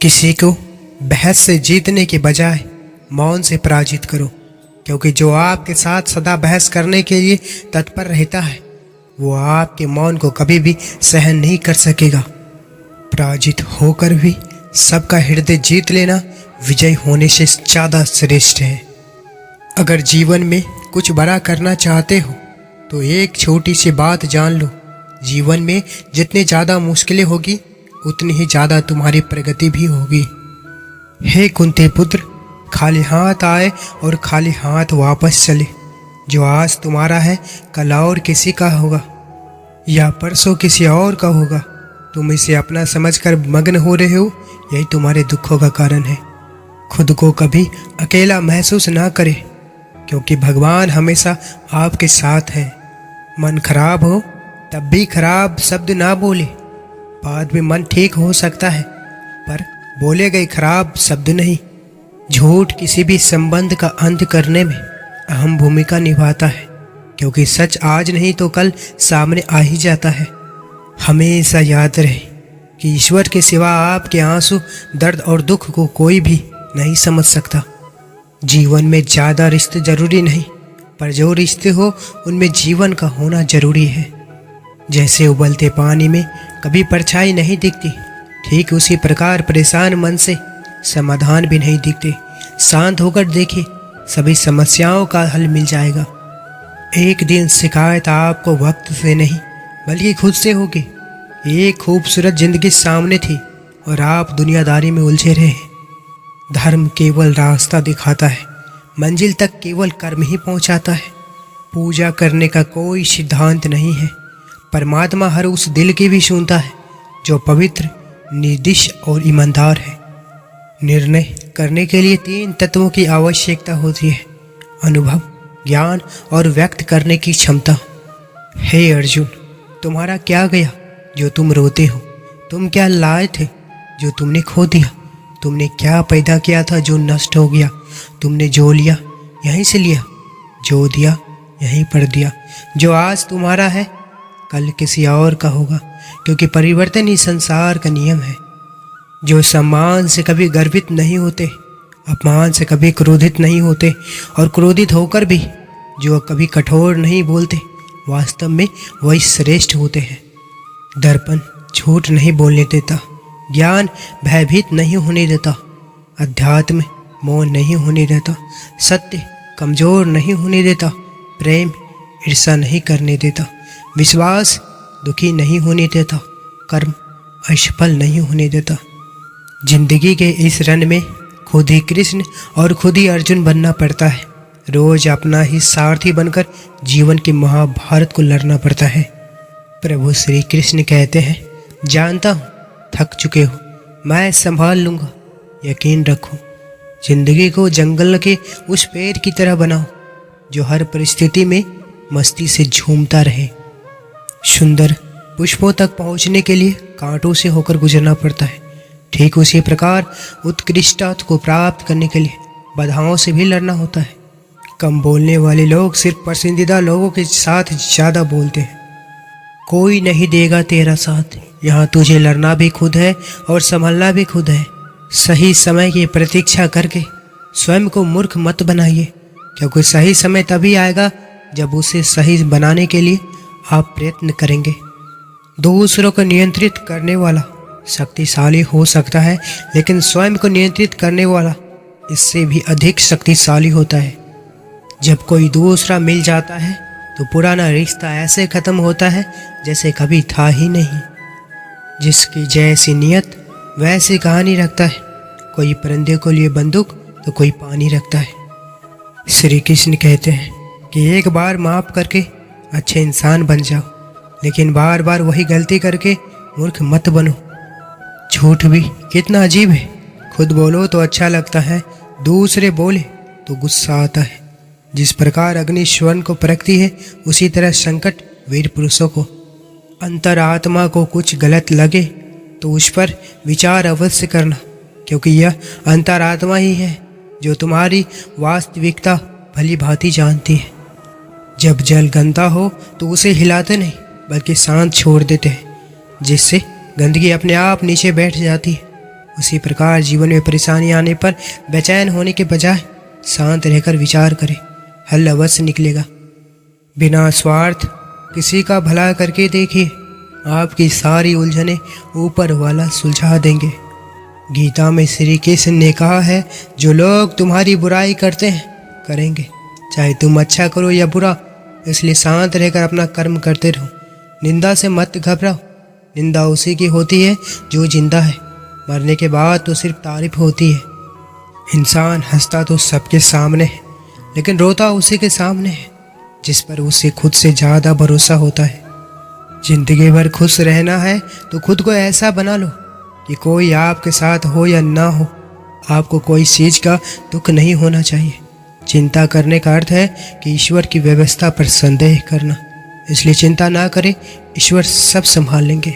किसी को बहस से जीतने के बजाय मौन से पराजित करो, क्योंकि जो आपके साथ सदा बहस करने के लिए तत्पर रहता है वो आपके मौन को कभी भी सहन नहीं कर सकेगा। पराजित होकर भी सबका हृदय जीत लेना विजय होने से ज़्यादा श्रेष्ठ है। अगर जीवन में कुछ बड़ा करना चाहते हो तो एक छोटी सी बात जान लो, जीवन में जितनी ज़्यादा मुश्किलें होगी उतनी ही ज़्यादा तुम्हारी प्रगति भी होगी। हे कुंती पुत्र, खाली हाथ आए और खाली हाथ वापस चले। जो आज तुम्हारा है कल और किसी का होगा या परसों किसी और का होगा। तुम इसे अपना समझकर मग्न हो रहे हो, यही तुम्हारे दुखों का कारण है। खुद को कभी अकेला महसूस ना करें, क्योंकि भगवान हमेशा आपके साथ है। मन खराब हो तब भी खराब शब्द ना बोले। बाद में मन ठीक हो सकता है, पर बोले गए खराब शब्द नहीं। झूठ किसी भी संबंध का अंत करने में अहम भूमिका निभाता है, क्योंकि सच आज नहीं तो कल सामने आ ही जाता है। हमेशा याद रहे कि ईश्वर के सिवा आपके आंसू, दर्द और दुख को कोई भी नहीं समझ सकता। जीवन में ज़्यादा रिश्ते जरूरी नहीं, पर जो रिश्ते हो उनमें जीवन का होना जरूरी है। जैसे उबलते पानी में कभी परछाई नहीं दिखती, ठीक उसी प्रकार परेशान मन से समाधान भी नहीं दिखते। शांत होकर देखिए, सभी समस्याओं का हल मिल जाएगा। एक दिन शिकायत आपको वक्त से नहीं बल्कि खुद से होगी। एक खूबसूरत जिंदगी सामने थी और आप दुनियादारी में उलझे रहे। धर्म केवल रास्ता दिखाता है, मंजिल तक केवल कर्म ही पहुंचाता है। पूजा करने का कोई सिद्धांत नहीं है। परमात्मा हर उस दिल की भी सुनता है जो पवित्र, निर्दिष्ट और ईमानदार है। निर्णय करने के लिए 3 तत्वों की आवश्यकता होती है: अनुभव, ज्ञान और व्यक्त करने की क्षमता। हे अर्जुन, तुम्हारा क्या गया जो तुम रोते हो? तुम क्या लाए थे जो तुमने खो दिया? तुमने क्या पैदा किया था जो नष्ट हो गया? तुमने जो लिया यहीं से लिया, जो दिया यहीं पर दिया। जो आज तुम्हारा है कल किसी और का होगा, क्योंकि परिवर्तन ही संसार का नियम है। जो सम्मान से कभी गर्वित नहीं होते, अपमान से कभी क्रोधित नहीं होते, और क्रोधित होकर भी जो कभी कठोर नहीं बोलते, वास्तव में वही श्रेष्ठ होते हैं। दर्पण झूठ नहीं बोलने देता, ज्ञान भयभीत नहीं होने देता, अध्यात्म मौन नहीं होने देता, सत्य कमजोर नहीं होने देता, प्रेम ईर्ष्या नहीं करने देता, विश्वास दुखी नहीं होने देता, कर्म असफल नहीं होने देता। जिंदगी के इस रण में खुद ही कृष्ण और खुद ही अर्जुन बनना पड़ता है। रोज अपना ही सारथी बनकर जीवन के महाभारत को लड़ना पड़ता है। प्रभु श्री कृष्ण कहते हैं, जानता हूँ थक चुके हो, मैं संभाल लूँगा, यकीन रखो। जिंदगी को जंगल के उस पेड़ की तरह बनाओ जो हर परिस्थिति में मस्ती से झूमता रहे। सुंदर पुष्पों तक पहुँचने के लिए कांटों से होकर गुजरना पड़ता है। ठीक उसी प्रकार उत्कृष्टता को प्राप्त करने के लिए बाधाओं से भी लड़ना होता है। कम बोलने वाले लोग सिर्फ पसंदीदा लोगों के साथ ज़्यादा बोलते हैं। कोई नहीं देगा तेरा साथ, यहाँ तुझे लड़ना भी खुद है और संभलना भी खुद है। सही समय की प्रतीक्षा करके स्वयं को मूर्ख मत बनाइए, क्योंकि सही समय तभी आएगा जब उसे सही बनाने के लिए आप प्रयत्न करेंगे। दूसरों को नियंत्रित करने वाला शक्तिशाली हो सकता है, लेकिन स्वयं को नियंत्रित करने वाला इससे भी अधिक शक्तिशाली होता है। जब कोई दूसरा मिल जाता है तो पुराना रिश्ता ऐसे खत्म होता है जैसे कभी था ही नहीं। जिसकी जैसी नियत वैसी कहानी रखता है। कोई परिंदे को लिए बंदूक तो कोई पानी रखता है। श्री कृष्ण कहते हैं कि एक बार माफ करके अच्छे इंसान बन जाओ, लेकिन बार बार वही गलती करके मूर्ख मत बनो। झूठ भी कितना अजीब है। खुद बोलो तो अच्छा लगता है, दूसरे बोले तो गुस्सा आता है। जिस प्रकार अग्नि स्वर्ण को परखती है, उसी तरह संकट वीर पुरुषों को। अंतरात्मा को कुछ गलत लगे तो उस पर विचार अवश्य करना, क्योंकि यह अंतरात्मा ही है जो तुम्हारी वास्तविकता भली भांति जानती है। जब जल गंदा हो तो उसे हिलाते नहीं बल्कि शांत छोड़ देते हैं, जिससे गंदगी अपने आप नीचे बैठ जाती है। उसी प्रकार जीवन में परेशानी आने पर बेचैन होने के बजाय शांत रहकर विचार करें, हल अवश्य निकलेगा। बिना स्वार्थ किसी का भला करके देखिए, आपकी सारी उलझनें ऊपर वाला सुलझा देंगे। गीता में श्री कृष्ण ने कहा है, जो लोग तुम्हारी बुराई करते हैं करेंगे, चाहे तुम अच्छा करो या बुरा, इसलिए शांत रहकर अपना कर्म करते रहो। निंदा से मत घबराओ, निंदा उसी की होती है जो जिंदा है, मरने के बाद तो सिर्फ तारीफ होती है। इंसान हंसता तो सबके सामने है, लेकिन रोता उसी के सामने है जिस पर उसे खुद से ज़्यादा भरोसा होता है। जिंदगी भर खुश रहना है तो खुद को ऐसा बना लो कि कोई आपके साथ हो या ना हो, आपको कोई चीज़ का दुख नहीं होना चाहिए। चिंता करने का अर्थ है कि ईश्वर की व्यवस्था पर संदेह करना, इसलिए चिंता ना करें, ईश्वर सब संभाल लेंगे।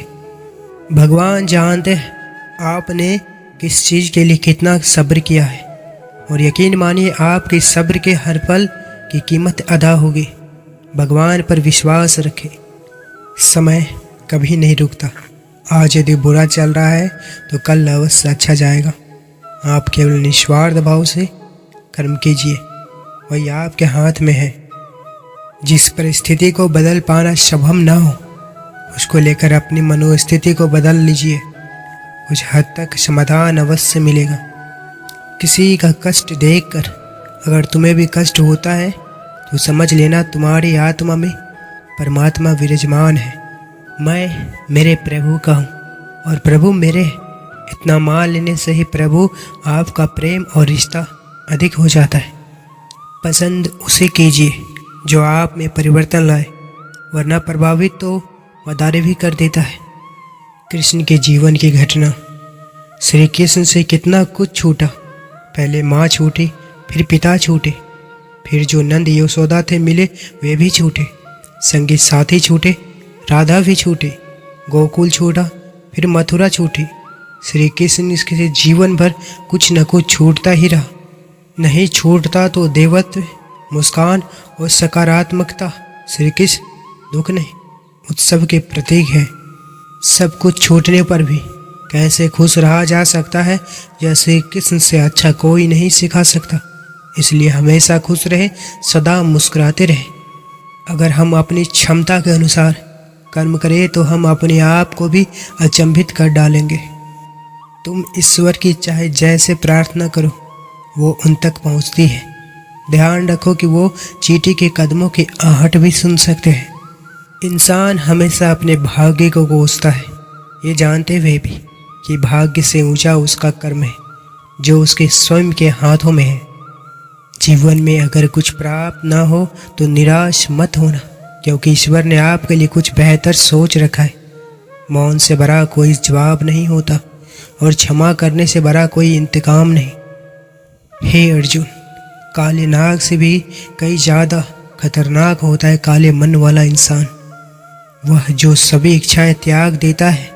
भगवान जानते हैं आपने किस चीज़ के लिए कितना सब्र किया है, और यकीन मानिए आपके सब्र के हर पल की कीमत अदा होगी। भगवान पर विश्वास रखें, समय कभी नहीं रुकता। आज यदि बुरा चल रहा है तो कल अवश्य अच्छा जाएगा। आप केवल निस्वार्थ भाव से कर्म कीजिए, वही आपके हाथ में है। जिस परिस्थिति को बदल पाना संभव ना हो, उसको लेकर अपनी मनोस्थिति को बदल लीजिए, कुछ हद तक समाधान अवश्य मिलेगा। किसी का कष्ट देखकर अगर तुम्हें भी कष्ट होता है तो समझ लेना तुम्हारी आत्मा में परमात्मा विराजमान है। मैं मेरे प्रभु का हूँ और प्रभु मेरे। इतना मान लेने से ही प्रभु आपका प्रेम और रिश्ता अधिक हो जाता है। पसंद उसे कीजिए जो आप में परिवर्तन लाए, वरना प्रभावित तो मदारे भी कर देता है। कृष्ण के जीवन की घटना। श्री कृष्ण से कितना कुछ छूटा। पहले माँ छूटी, फिर पिता छूटे, फिर जो नंद यशोदा थे मिले वे भी छूटे, संगी साथी छूटे, राधा भी छूटे, गोकुल छूटा, फिर मथुरा छूटी। श्री कृष्ण इसके जीवन भर कुछ न कुछ छूटता ही रहा। नहीं छूटता तो देवत्व, मुस्कान और सकारात्मकता। श्री कृष्ण दुख नहीं, उत्सव के प्रतीक है। सब कुछ छूटने पर भी कैसे खुश रहा जा सकता है, यह श्री कृष्ण से अच्छा कोई नहीं सिखा सकता। इसलिए हमेशा खुश रहे, सदा मुस्कुराते रहे। अगर हम अपनी क्षमता के अनुसार कर्म करें तो हम अपने आप को भी अचंभित कर डालेंगे। तुम ईश्वर की चाहे जैसे प्रार्थना करो, वो उन तक पहुंचती है। ध्यान रखो कि वो चींटी के कदमों की आहट भी सुन सकते हैं। इंसान हमेशा अपने भाग्य को कोसता है, ये जानते हुए भी कि भाग्य से ऊंचा उसका कर्म है जो उसके स्वयं के हाथों में है। जीवन में अगर कुछ प्राप्त ना हो तो निराश मत होना, क्योंकि ईश्वर ने आपके लिए कुछ बेहतर सोच रखा है। मौन से बड़ा कोई जवाब नहीं होता और क्षमा करने से बड़ा कोई इंतकाम नहीं। हे अर्जुन, काले नाग से भी कई ज़्यादा खतरनाक होता है काले मन वाला इंसान। वह जो सभी इच्छाएं त्याग देता है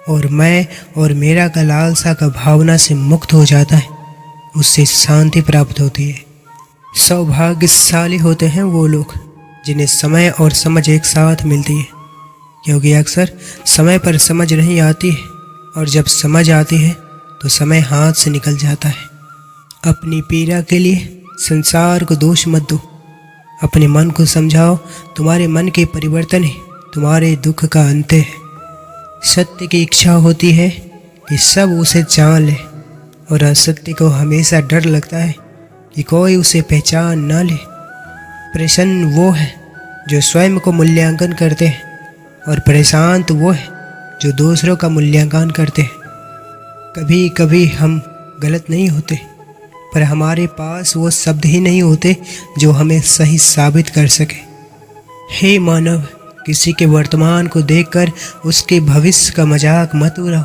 और मैं और मेरा का लालसा का भावना से मुक्त हो जाता है, उससे शांति प्राप्त होती है। सौभाग्यशाली होते हैं वो लोग जिन्हें समय और समझ एक साथ मिलती है, क्योंकि अक्सर समय पर समझ नहीं आती है और जब समझ आती है तो समय हाथ से निकल जाता है। अपनी पीड़ा के लिए संसार को दोष मत दो, अपने मन को समझाओ, तुम्हारे मन के परिवर्तन ही तुम्हारे दुख का अंत है। सत्य की इच्छा होती है कि सब उसे जान ले, और असत्य को हमेशा डर लगता है कि कोई उसे पहचान ना ले। प्रसन्न वो है जो स्वयं को मूल्यांकन करते हैं, और परेशान तो वो है जो दूसरों का मूल्यांकन करते हैं। कभी कभी हम गलत नहीं होते, पर हमारे पास वो शब्द ही नहीं होते जो हमें सही साबित कर सके। हे मानव, किसी के वर्तमान को देखकर उसके भविष्य का मजाक मत उड़ाओ।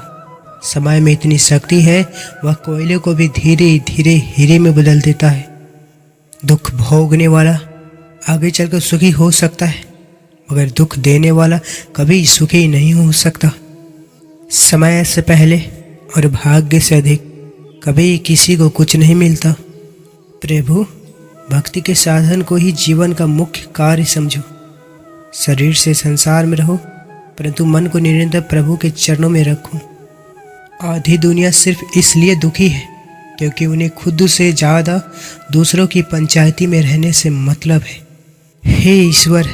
समय में इतनी शक्ति है, वह कोयले को भी धीरे धीरे हीरे में बदल देता है। दुख भोगने वाला आगे चलकर सुखी हो सकता है, मगर दुख देने वाला कभी सुखी नहीं हो सकता। समय से पहले और भाग्य से अधिक कभी किसी को कुछ नहीं मिलता। प्रभु भक्ति के साधन को ही जीवन का मुख्य कार्य समझो। शरीर से संसार में रहो, परंतु मन को निरंतर प्रभु के चरणों में रखो। आधी दुनिया सिर्फ इसलिए दुखी है क्योंकि उन्हें खुद से ज़्यादा दूसरों की पंचायती में रहने से मतलब है। हे ईश्वर,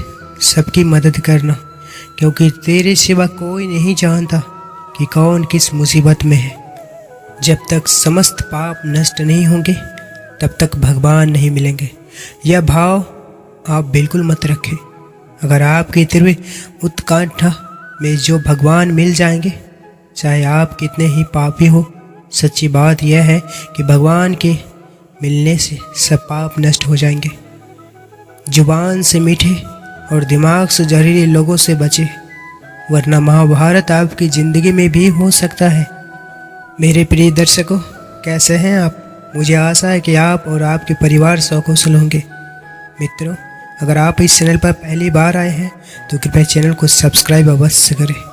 सबकी मदद करना, क्योंकि तेरे सिवा कोई नहीं जानता कि कौन किस मुसीबत में है। जब तक समस्त पाप नष्ट नहीं होंगे तब तक भगवान नहीं मिलेंगे। यह भाव आप बिल्कुल मत रखें। अगर आपकी तीव्र उत्कंठा में जो भगवान मिल जाएंगे, चाहे आप कितने ही पापी हो, सच्ची बात यह है कि भगवान के मिलने से सब पाप नष्ट हो जाएंगे। जुबान से मीठे और दिमाग से जहरीले लोगों से बचे, वरना महाभारत आपकी ज़िंदगी में भी हो सकता है। मेरे प्रिय दर्शकों, कैसे हैं आप? मुझे आशा है कि आप और आपके परिवार सकुशल होंगे। मित्रों, अगर आप इस चैनल पर पहली बार आए हैं तो कृपया चैनल को सब्सक्राइब अवश्य करें।